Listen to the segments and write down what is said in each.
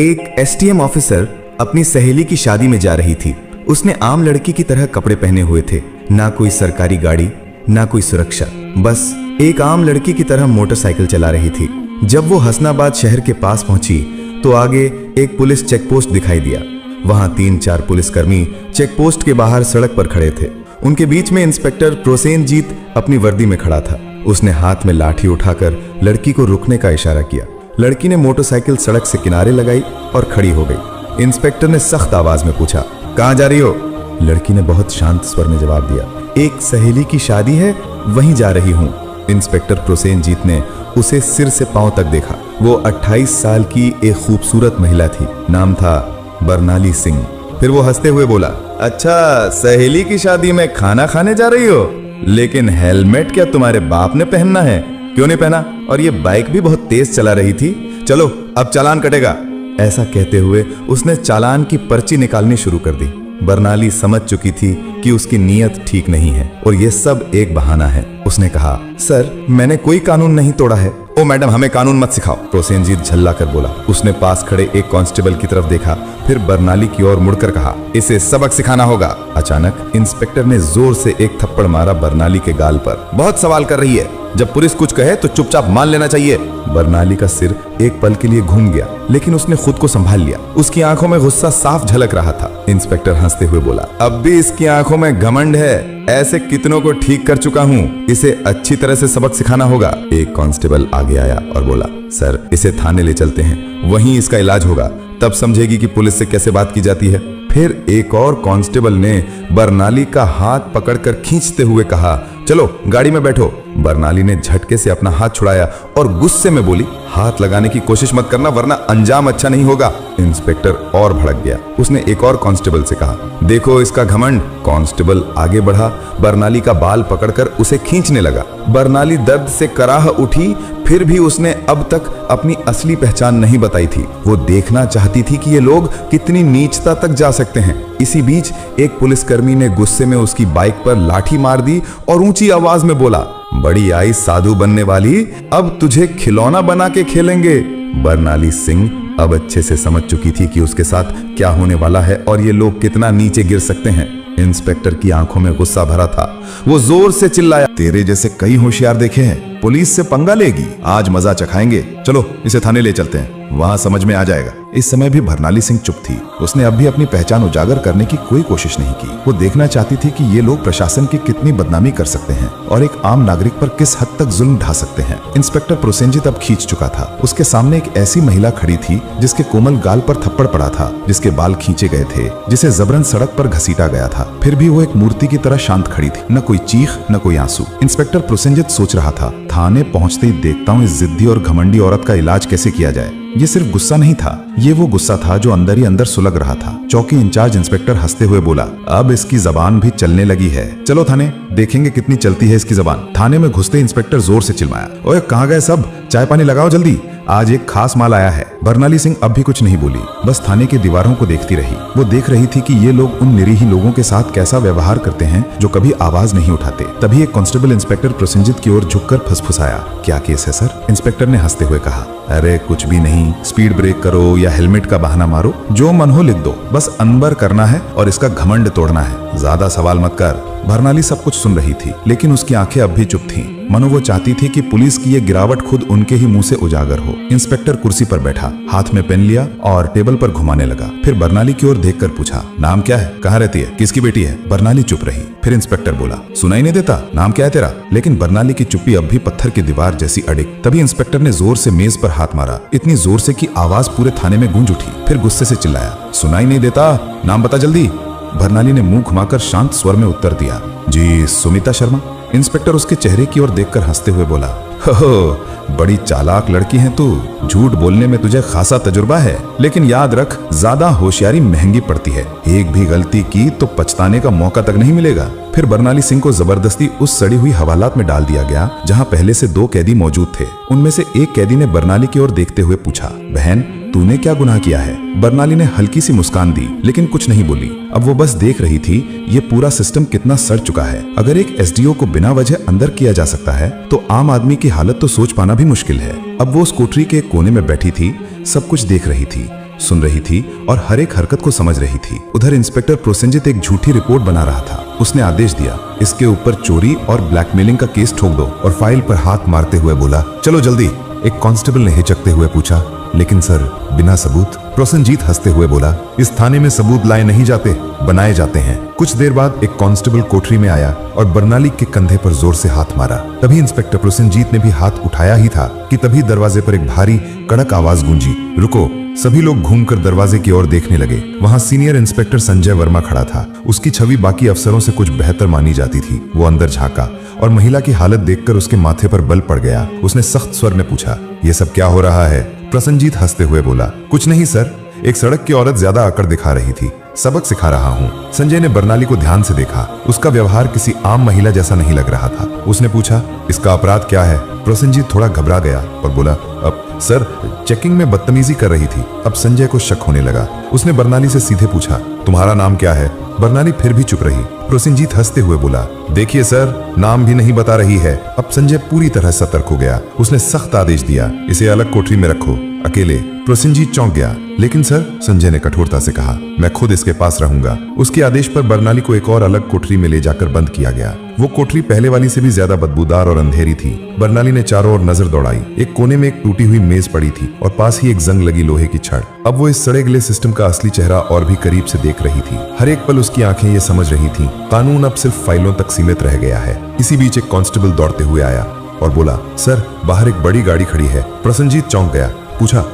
एक STM officer अपनी सहेली की शादी में जा रही थी। उसने आम लड़की की तरह कपड़े पहने हुए थे, ना कोई सरकारी गाड़ी, ना कोई सुरक्षा, बस एक आम लड़की की तरह मोटरसाइकिल चला रही थी। जब वो हसनाबाद शहर के पास पहुंची तो आगे एक पुलिस चेकपोस्ट दिखाई दिया। वहां 3-4 पुलिसकर्मी चेकपोस्ट के बाहर सड़क पर खड़े थे। उनके बीच में इंस्पेक्टर प्रोसेनजीत अपनी वर्दी में खड़ा था। उसने हाथ में लाठी उठाकर लड़की को रुकने का इशारा किया। लड़की ने मोटरसाइकिल सड़क से किनारे लगाई और खड़ी हो गई। इंस्पेक्टर ने सख्त आवाज में पूछा, कहां जा रही हो? लड़की ने बहुत शांत स्वर में जवाब दिया, एक सहेली की शादी है, वहीं जा रही हूं। इंस्पेक्टर प्रोसेनजीत ने उसे सिर से पांव तक देखा। वो 28 साल की एक खूबसूरत महिला थी। नाम था बरनाली सिंह। फिर वो हंसते हुए बोला, अच्छा, सहेली की शादी में खाना खाने जा रही हो? लेकिन हेलमेट क्या तुम्हारे बाप ने पहनना है? क्यों नहीं पहना? और ये बाइक भी बहुत तेज चला रही थी। चलो अब चालान कटेगा। ऐसा कहते हुए उसने चालान की पर्ची निकालनी शुरू कर दी। बरनाली समझ चुकी थी कि उसकी नीयत ठीक नहीं है और ये सब एक बहाना है। उसने कहा, सर, मैंने कोई कानून नहीं तोड़ा है। ओ मैडम, हमें कानून मत सिखाओ, प्रोसेनजीत झल्ला कर बोला। उसने पास खड़े एक कांस्टेबल की तरफ देखा, फिर बरनाली की ओर मुड़कर कहा, इसे सबक सिखाना होगा। अचानक इंस्पेक्टर ने जोर से एक थप्पड़ मारा बरनाली के गाल पर। बहुत सवाल कर रही है, जब पुलिस कुछ कहे तो चुपचाप मान लेना चाहिए। बरनाली का सिर एक पल के लिए घूम गया, लेकिन उसने खुद को संभाल लिया। उसकी आंखों में गुस्सा साफ झलक रहा था। इंस्पेक्टर हंसते हुए बोला, अब भी इसकी आंखों में घमंड है। ऐसे कितनों को ठीक कर चुका हूँ, इसे अच्छी तरह से सबक सिखाना होगा। एक कांस्टेबल आगे आया और बोला, सर, इसे थाने ले चलते हैं, वहीं इसका इलाज होगा, तब समझेगी कि पुलिस से कैसे बात की जाती है। फिर एक और कांस्टेबल ने बरनाली का हाथ पकड़कर खींचते हुए कहा, चलो गाड़ी में बैठो। बरनाली ने झटके से अपना हाथ छुड़ाया और गुस्से में बोली, हाथ लगाने की कोशिश मत करना वरना अंजाम अच्छा नहीं होगा। इंस्पेक्टर और भड़क गया। उसने एक और कांस्टेबल से कहा, देखो इसका घमंड। कांस्टेबल आगे बढ़ा, बरनाली का बाल पकड़कर उसे खींचने लगा। बरनाली दर्द से कराह उठी, फिर भी उसने अब तक अपनी असली पहचान नहीं बताई थी। वो देखना चाहती थी कि ये लोग कितनी नीचता तक जा सकते हैं। इसी बीच एक पुलिसकर्मी ने गुस्से में उसकी बाइक पर लाठी मार दी और ऊंची आवाज में बोला, बड़ी आई साधु बनने वाली, अब तुझे खिलौना बना के खेलेंगे। बरनाली सिंह अब अच्छे से समझ चुकी थी कि उसके साथ क्या होने वाला है और ये लोग कितना नीचे गिर सकते हैं। इंस्पेक्टर की आंखों में गुस्सा भरा था। वो जोर से चिल्लाया, तेरे जैसे कई होशियार देखे हैं, पुलिस से पंगा लेगी, आज मजा चखाएंगे। चलो इसे थाने ले चलते हैं, वहां समझ में आ जाएगा। इस समय भी बरनाली सिंह चुप थी। उसने अब भी अपनी पहचान उजागर करने की कोई कोशिश नहीं की। वो देखना चाहती थी कि ये लोग प्रशासन की कितनी बदनामी कर सकते हैं और एक आम नागरिक पर किस हद तक जुल्म ढा सकते हैं। इंस्पेक्टर प्रोसेनजीत अब खींच चुका था। उसके सामने एक ऐसी महिला खड़ी थी जिसके कोमल गाल पर थप्पड़ पड़ा था, जिसके बाल खींचे गए थे, जिसे जबरन सड़क पर घसीटा गया था। फिर भी वो एक मूर्ति की तरह शांत खड़ी थी, न कोई चीख न कोई आंसू। इंस्पेक्टर प्रोसेनजीत सोच रहा था, थाने पहुंचते ही देखता हूँ इस जिद्दी और घमंडी औरत का इलाज कैसे किया जाए। ये सिर्फ गुस्सा नहीं था, ये वो गुस्सा था जो अंदर ही अंदर सुलग रहा था। चौकी इंचार्ज इंस्पेक्टर हंसते हुए बोला, अब इसकी जबान भी चलने लगी है, चलो थाने देखेंगे कितनी चलती है इसकी जबान। थाने में घुसते इंस्पेक्टर जोर से चिल्लाया, ओए कहाँ गए सब, चाय पानी लगाओ जल्दी, आज एक खास माल आया है। बरनाली सिंह अब भी कुछ नहीं बोली, बस थाने की दीवारों को देखती रही। वो देख रही थी कि ये लोग उन निरीह लोगों के साथ कैसा व्यवहार करते हैं जो कभी आवाज नहीं उठाते। तभी एक कांस्टेबल इंस्पेक्टर प्रोसेनजीत की ओर झुककर फुसफुसाया, क्या केस है सर? इंस्पेक्टर ने हंसते हुए कहा, अरे कुछ भी नहीं, स्पीड ब्रेक करो या हेलमेट का बहाना मारो, जो मन हो लिख दो, बस अनबर करना है और इसका घमंड तोड़ना है, ज्यादा सवाल मत कर। बरनाली सब कुछ सुन रही थी, लेकिन उसकी आंखें अब भी चुप थीं। मनो वो चाहती थी कि पुलिस की ये गिरावट खुद उनके ही मुंह से उजागर हो। इंस्पेक्टर कुर्सी पर बैठा, हाथ में पेन लिया और टेबल पर घुमाने लगा। फिर बरनाली की ओर देखकर पूछा, नाम क्या है, कहाँ रहती है, किसकी बेटी है? बरनाली चुप रही। फिर इंस्पेक्टर बोला, सुनाई नहीं देता, नाम क्या है तेरा? लेकिन बरनाली की चुप्पी अब भी पत्थर की दीवार जैसी अड़िग। तभी इंस्पेक्टर ने जोर से मेज पर हाथ मारा, इतनी जोर से कि आवाज पूरे थाने में गूंज उठी। फिर गुस्से से चिल्लाया, सुनाई नहीं देता, नाम बता जल्दी। बरनाली ने मुंह घुमाकर शांत स्वर में उत्तर दिया, जी सुमिता शर्मा। इंस्पेक्टर उसके चेहरे की ओर देखकर हंसते हुए बोला, हो बड़ी चालाक लड़की है तू, झूठ बोलने में तुझे खासा तजुर्बा है, लेकिन याद रख ज्यादा होशियारी महंगी पड़ती है, एक भी गलती की तो पछताने का मौका तक नहीं मिलेगा। फिर बरनाली सिंह को जबरदस्ती उस सड़ी हुई हवालात में डाल दिया गया जहां पहले से 2 कैदी मौजूद थे। उनमें से एक कैदी ने बरनाली की ओर देखते हुए पूछा, बहन तूने क्या गुनाह किया है? बरनाली ने हल्की सी मुस्कान दी, लेकिन कुछ नहीं बोली। अब वो बस देख रही थी ये पूरा सिस्टम कितना सड़ चुका है। अगर एक एसडीओ को बिना वजह अंदर किया जा सकता है तो आम आदमी की हालत तो सोच पाना भी मुश्किल है। अब वो उस कोठरी के कोने में बैठी थी, सब कुछ देख रही थी। सुन रही थी और हर एक हरकत को समझ रही थी। उधर इंस्पेक्टर प्रोसेनजीत एक झूठी रिपोर्ट बना रहा था। उसने आदेश दिया, इसके ऊपर चोरी और ब्लैकमेलिंग का केस ठोक दो, और फाइल पर हाथ मारते हुए बोला, चलो जल्दी। एक कांस्टेबल ने हिचकते हुए पूछा, लेकिन सर बिना सबूत? प्रोसेनजीत हंसते हुए बोला, इस थाने में सबूत लाए नहीं जाते, बनाए जाते हैं। कुछ देर बाद एक कांस्टेबल कोठरी में आया और बर्नाली के कंधे पर जोर से हाथ मारा। तभी इंस्पेक्टर प्रोसेनजीत ने भी हाथ उठाया ही था कि तभी दरवाजे पर एक भारी कड़क आवाज गूंजी, रुको। सभी लोग घूमकर दरवाजे की ओर देखने लगे। वहां सीनियर इंस्पेक्टर संजय वर्मा खड़ा था। उसकी छवि बाकी अफसरों से कुछ बेहतर मानी जाती थी। वो अंदर झांका और महिला की हालत देखकर उसके माथे पर बल पड़ गया। उसने सख्त स्वर में पूछा, ये सब क्या हो रहा है? प्रोसेनजीत हंसते हुए बोला, कुछ नहीं सर, एक सड़क की औरत ज्यादा अकड़ दिखा रही थी, सबक सिखा रहा हूँ। संजय ने बर्नाली को ध्यान से देखा। उसका व्यवहार किसी आम महिला जैसा नहीं लग रहा था। उसने पूछा, इसका अपराध क्या है? प्रोसेनजीत थोड़ा घबरा गया और बोला, अब सर चेकिंग में बदतमीजी कर रही थी। अब संजय को शक होने लगा। उसने बर्नाली से सीधे पूछा, तुम्हारा नाम क्या है? बर्नाली फिर भी चुप रही। प्रोसेनजीत हंसते हुए बोला, देखिए सर, नाम भी नहीं बता रही है। अब संजय पूरी तरह सतर्क हो गया। उसने सख्त आदेश दिया, इसे अलग कोठरी में रखो, अकेले। प्रोसेनजीत चौंक गया। लेकिन सर, संजय ने कठोरता से कहा, मैं खुद इसके पास रहूंगा। उसके आदेश पर बर्नाली को एक और अलग कोठरी में ले जाकर बंद किया गया। वो कोठरी पहले वाली से भी ज्यादा बदबूदार और अंधेरी थी। बर्नाली ने चारों ओर नजर दौड़ाई। एक कोने में एक टूटी हुई मेज पड़ी थी और पास ही एक जंग लगी लोहे की छड़। अब वो इस सड़े गले सिस्टम का असली चेहरा और भी करीब से देख रही थी। हर एक पल उसकी आंखें ये समझ रही थी, कानून अब सिर्फ फाइलों तक सीमित रह गया है। इसी बीच एक कांस्टेबल दौड़ते हुए आया और बोला, सर बाहर एक बड़ी गाड़ी खड़ी है। प्रोसेनजीत चौंक गया। पूछा,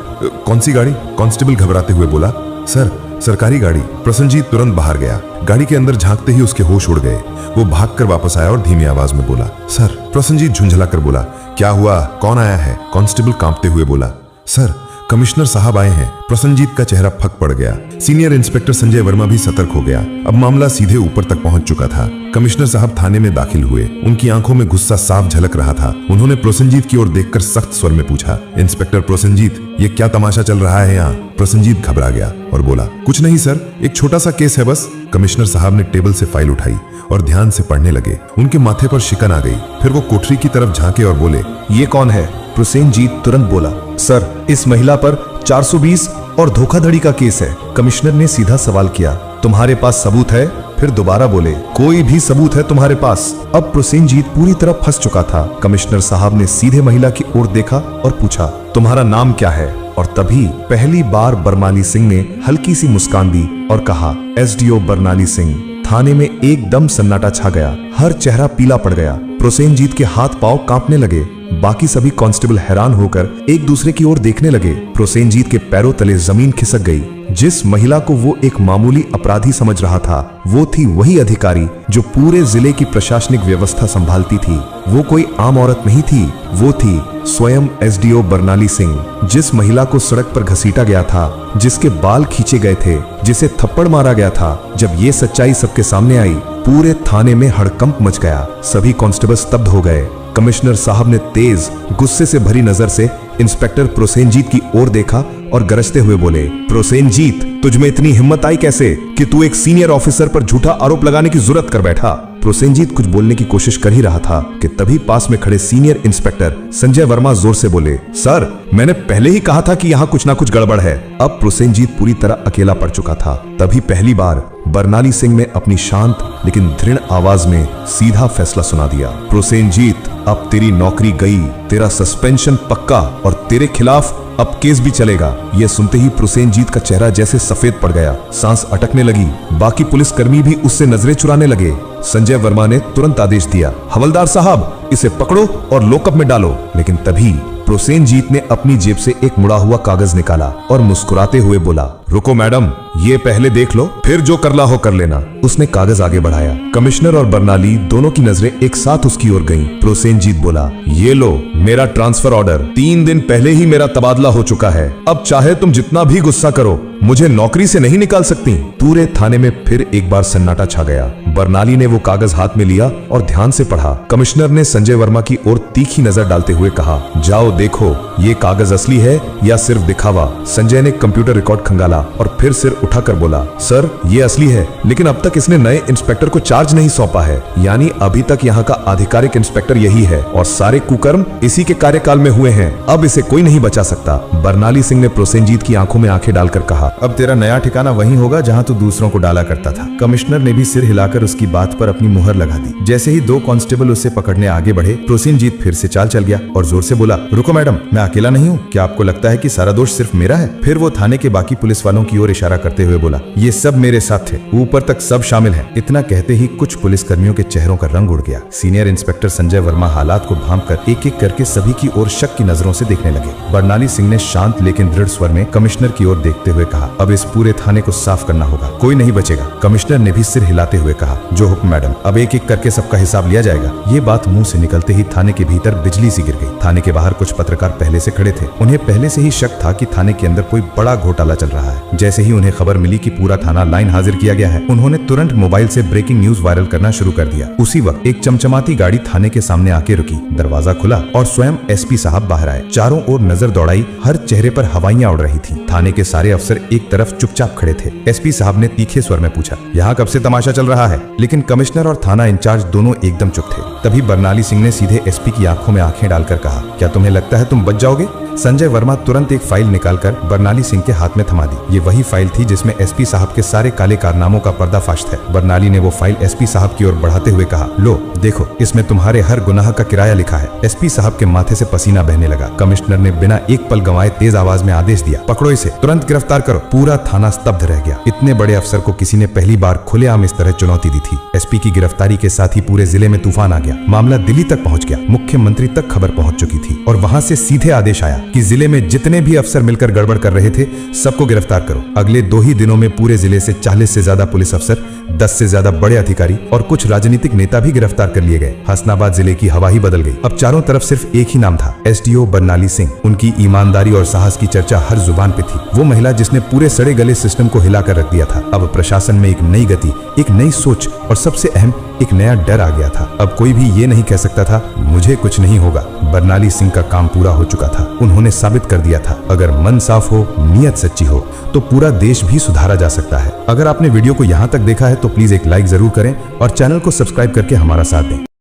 कौन सी गाड़ी? कांस्टेबल घबराते हुए बोला, सर सरकारी गाड़ी। प्रोसेनजीत तुरंत बाहर गया। गाड़ी के अंदर झांकते ही उसके होश उड़ गए। वो भागकर वापस आया और धीमी आवाज में बोला, सर। प्रोसेनजीत झुंझलाकर बोला, क्या हुआ? कौन आया है? कांस्टेबल कांपते हुए बोला, सर कमिश्नर साहब आए हैं। प्रोसेनजीत का चेहरा फक पड़ गया। सीनियर इंस्पेक्टर संजय वर्मा भी सतर्क हो गया। अब मामला सीधे ऊपर तक पहुंच चुका था। कमिश्नर साहब थाने में दाखिल हुए। उनकी आंखों में गुस्सा साफ झलक रहा था। उन्होंने प्रोसेनजीत की ओर देखकर सख्त स्वर में पूछा, इंस्पेक्टर प्रोसेनजीत, ये क्या तमाशा चल रहा है यहाँ? प्रोसेनजीत घबरा गया और बोला, कुछ नहीं सर, एक छोटा सा केस है बस। कमिश्नर साहब ने टेबल से फाइल उठाई और ध्यान से पढ़ने लगे। उनके माथे पर शिकन आ गई। फिर वो कोठरी की तरफ झांके और बोले, ये कौन है? प्रोसेनजीत तुरंत बोला, सर इस महिला पर 420 और धोखाधड़ी का केस है। कमिश्नर ने सीधा सवाल किया, तुम्हारे पास सबूत है? फिर दोबारा बोले, कोई भी सबूत है तुम्हारे पास? अब प्रोसेनजीत पूरी तरह फंस चुका था। कमिश्नर साहब ने सीधे महिला की ओर देखा और पूछा, तुम्हारा नाम क्या है? और तभी पहली बार बर्नाली सिंह ने हल्की सी मुस्कान दी और कहा, एसडीओ बर्नाली सिंह। थाने में एकदम सन्नाटा छा गया। हर चेहरा पीला पड़ गया। प्रोसेनजीत के हाथ पांव कांपने लगे। बाकी सभी कांस्टेबल हैरान होकर एक दूसरे की ओर देखने लगे। प्रोसेनजीत के पैरों तले जमीन खिसक गई। जिस महिला को वो एक मामूली अपराधी समझ रहा था, वो थी वही अधिकारी जो पूरे जिले की प्रशासनिक व्यवस्था संभालती थी। वो कोई आम औरत नहीं थी, वो थी स्वयं एसडीओ बर्नाली सिंह। जिस महिला को सड़क पर घसीटा गया था, जिसके बाल खींचे गए थे, जिसे थप्पड़ मारा गया था, जब ये सच्चाई सबके सामने आई, पूरे थाने में हड़कंप मच गया। सभी कांस्टेबल स्तब्ध हो गए। कमिश्नर साहब ने तेज गुस्से से भरी नजर से इंस्पेक्टर प्रोसेनजीत की ओर देखा और गरजते हुए बोले, प्रोसेनजीत, तुझमें इतनी हिम्मत आई कैसे कि तू एक सीनियर ऑफिसर पर झूठा आरोप लगाने की जुर्रत कर बैठा? प्रोसेनजीत कुछ बोलने की कोशिश कर ही रहा था कि तभी पास में खड़े सीनियर इंस्पेक्टर संजय वर्मा जोर से बोले, सर मैंने पहले ही कहा था कि यहाँ कुछ ना कुछ गड़बड़ है। अब प्रोसेनजीत पूरी तरह अकेला पड़ चुका था। तभी पहली बार बर्नाली सिंह ने अपनी शांत लेकिन दृढ़ आवाज में सीधा फैसला सुना दिया, प्रोसेनजीत, अब तेरी नौकरी गई, तेरा सस्पेंशन पक्का और तेरे खिलाफ अब केस भी चलेगा। यह सुनते ही प्रोसेनजीत का चेहरा जैसे सफेद पड़ गया। सांस अटकने लगी। बाकी पुलिसकर्मी भी उससे नजरें चुराने लगे। संजय वर्मा ने तुरंत आदेश दिया, हवलदार साहब, इसे पकड़ो और लॉकअप में डालो। लेकिन तभी प्रोसेनजीत ने अपनी जेब से एक मुड़ा हुआ कागज निकाला और मुस्कुराते हुए बोला, रुको मैडम, ये पहले देख लो, फिर जो करना हो कर लेना। उसने कागज आगे बढ़ाया। कमिश्नर और बर्नाली दोनों की नजरें एक साथ उसकी ओर गईं। प्रोसेनजीत बोला, ये लो मेरा ट्रांसफर ऑर्डर। 3 दिन पहले ही मेरा तबादला हो चुका है। अब चाहे तुम जितना भी गुस्सा करो, मुझे नौकरी से नहीं निकाल सकती। पूरे थाने में फिर एक बार सन्नाटा छा गया। बर्नाली ने वो कागज हाथ में लिया और ध्यान से पढ़ा। कमिश्नर ने संजय वर्मा की ओर तीखी नजर डालते हुए कहा, जाओ देखो ये कागज असली है या सिर्फ दिखावा। संजय ने कंप्यूटर रिकॉर्ड खंगाला और फिर सिर उठाकर बोला, सर ये असली है, लेकिन अब तक इसने नए इंस्पेक्टर को चार्ज नहीं सौंपा है। यानी अभी तक यहाँ का आधिकारिक इंस्पेक्टर यही है और सारे कुकर्म इसी के कार्यकाल में हुए हैं। अब इसे कोई नहीं बचा सकता। बरनाली सिंह ने प्रोसेनजीत की आंखों में आंखें डालकर कहा, अब तेरा नया ठिकाना वहीं होगा जहां तू दूसरों को डाला करता था। कमिश्नर ने भी सिर हिलाकर उसकी बात पर अपनी मुहर लगा दी। जैसे ही 2 कांस्टेबल उसे पकड़ने आगे बढ़े, प्रोसेनजीत फिर से चाल चल गया और जोर से बोला, रुको मैडम, मैं अकेला नहीं हूँ। क्या आपको लगता है कि सारा दोष सिर्फ मेरा है? फिर वो थाने के बाकी पुलिस वालों की ओर इशारा करते हुए बोला, ये सब मेरे साथ थे, ऊपर तक सब शामिल हैं। इतना कहते ही कुछ पुलिस कर्मियों के चेहरों का रंग उड़ गया। सीनियर इंस्पेक्टर संजय वर्मा हालात को भांपकर एक एक करके सभी की ओर शक की नजरों से देखने लगे। बरनाली सिंह ने शांत लेकिन दृढ़ स्वर में कमिश्नर की ओर देखते हुए कहा, अब इस पूरे थाने को साफ करना होगा, कोई नहीं बचेगा। कमिश्नर ने भी सिर हिलाते हुए कहा, जो हुक्म मैडम, अब एक एक करके सबका हिसाब लिया जाएगा। ये बात मुंह से निकलते ही थाने के भीतर बिजली सी गिर गई। थाने के बाहर कुछ पत्रकार पहले से खड़े थे। उन्हें पहले से ही शक था कि थाने के अंदर कोई बड़ा घोटाला चल रहा है। जैसे ही उन्हें खबर मिली कि पूरा थाना लाइन हाजिर किया गया है, उन्होंने तुरंत मोबाइल से ब्रेकिंग न्यूज वायरल करना शुरू कर दिया। उसी वक्त एक चमचमाती गाड़ी थाने के सामने आके रुकी, दरवाजा खुला और स्वयं एसपी साहब बाहर आए। चारों ओर नजर दौड़ाई, हर चेहरे पर हवाइयां उड़ रही थी। थाने के सारे अफसर एक तरफ चुपचाप खड़े थे। एसपी साहब ने तीखे स्वर में पूछा, यहाँ कब से तमाशा चल रहा है? लेकिन कमिश्नर और थाना इंचार्ज दोनों एकदम चुप थे। तभी बरनाली सिंह ने सीधे एसपी की आंखों में आंखें डालकर कहा, क्या तुम्हें लगता है तुम बच जाओगे? संजय वर्मा तुरंत एक फाइल निकालकर बरनाली सिंह के हाथ में थमा दी। ये वही फाइल थी जिसमें एसपी साहब के सारे काले कारनामों का पर्दाफाश था। बरनाली ने वो फाइल एसपी साहब की ओर बढ़ाते हुए कहा, लो देखो, इसमें तुम्हारे हर गुनाह का किराया लिखा है। एसपी साहब के माथे से पसीना बहने लगा। कमिश्नर ने बिना एक पल गंवाए तेज आवाज में आदेश दिया, पकड़ो इसे, तुरंत गिरफ्तार करो। पूरा थाना स्तब्ध रह गया। इतने बड़े अफसर को किसी ने पहली बार खुलेआम इस तरह चुनौती दी थी। एसपी की गिरफ्तारी के साथ ही पूरे जिले में तूफान आ गया। मामला दिल्ली तक पहुंच गया। मुख्यमंत्री तक खबर पहुंच चुकी थी और वहां से सीधे आदेश आया कि जिले में जितने भी अफसर मिलकर गड़बड़ कर रहे थे सबको गिरफ्तार करो। अगले 2 ही दिनों में पूरे जिले से 40 से ज्यादा पुलिस अफसर, 10 से ज्यादा बड़े अधिकारी और कुछ राजनीतिक नेता भी गिरफ्तार कर लिए गए। हसनाबाद जिले की हवा ही बदल गई। अब चारों तरफ सिर्फ एक ही नाम था, एसडीओ बरनाली सिंह। उनकी ईमानदारी और साहस की चर्चा हर जुबान पे थी। वो महिला जिसने पूरे सड़े गले सिस्टम को हिलाकर रख दिया था। अब प्रशासन में एक नई गति, एक नई सोच और सबसे अहम एक नया डर आ गया था। अब कोई भी ये नहीं कह सकता था मुझे कुछ नहीं होगा। बरनाली सिंह का काम पूरा हो चुका था। उन्होंने साबित कर दिया था, अगर मन साफ हो, नीयत सच्ची हो तो पूरा देश भी सुधारा जा सकता है। अगर आपने वीडियो को यहाँ तक देखा है तो प्लीज एक लाइक जरूर करें और चैनल को सब्सक्राइब करके हमारा साथ दें।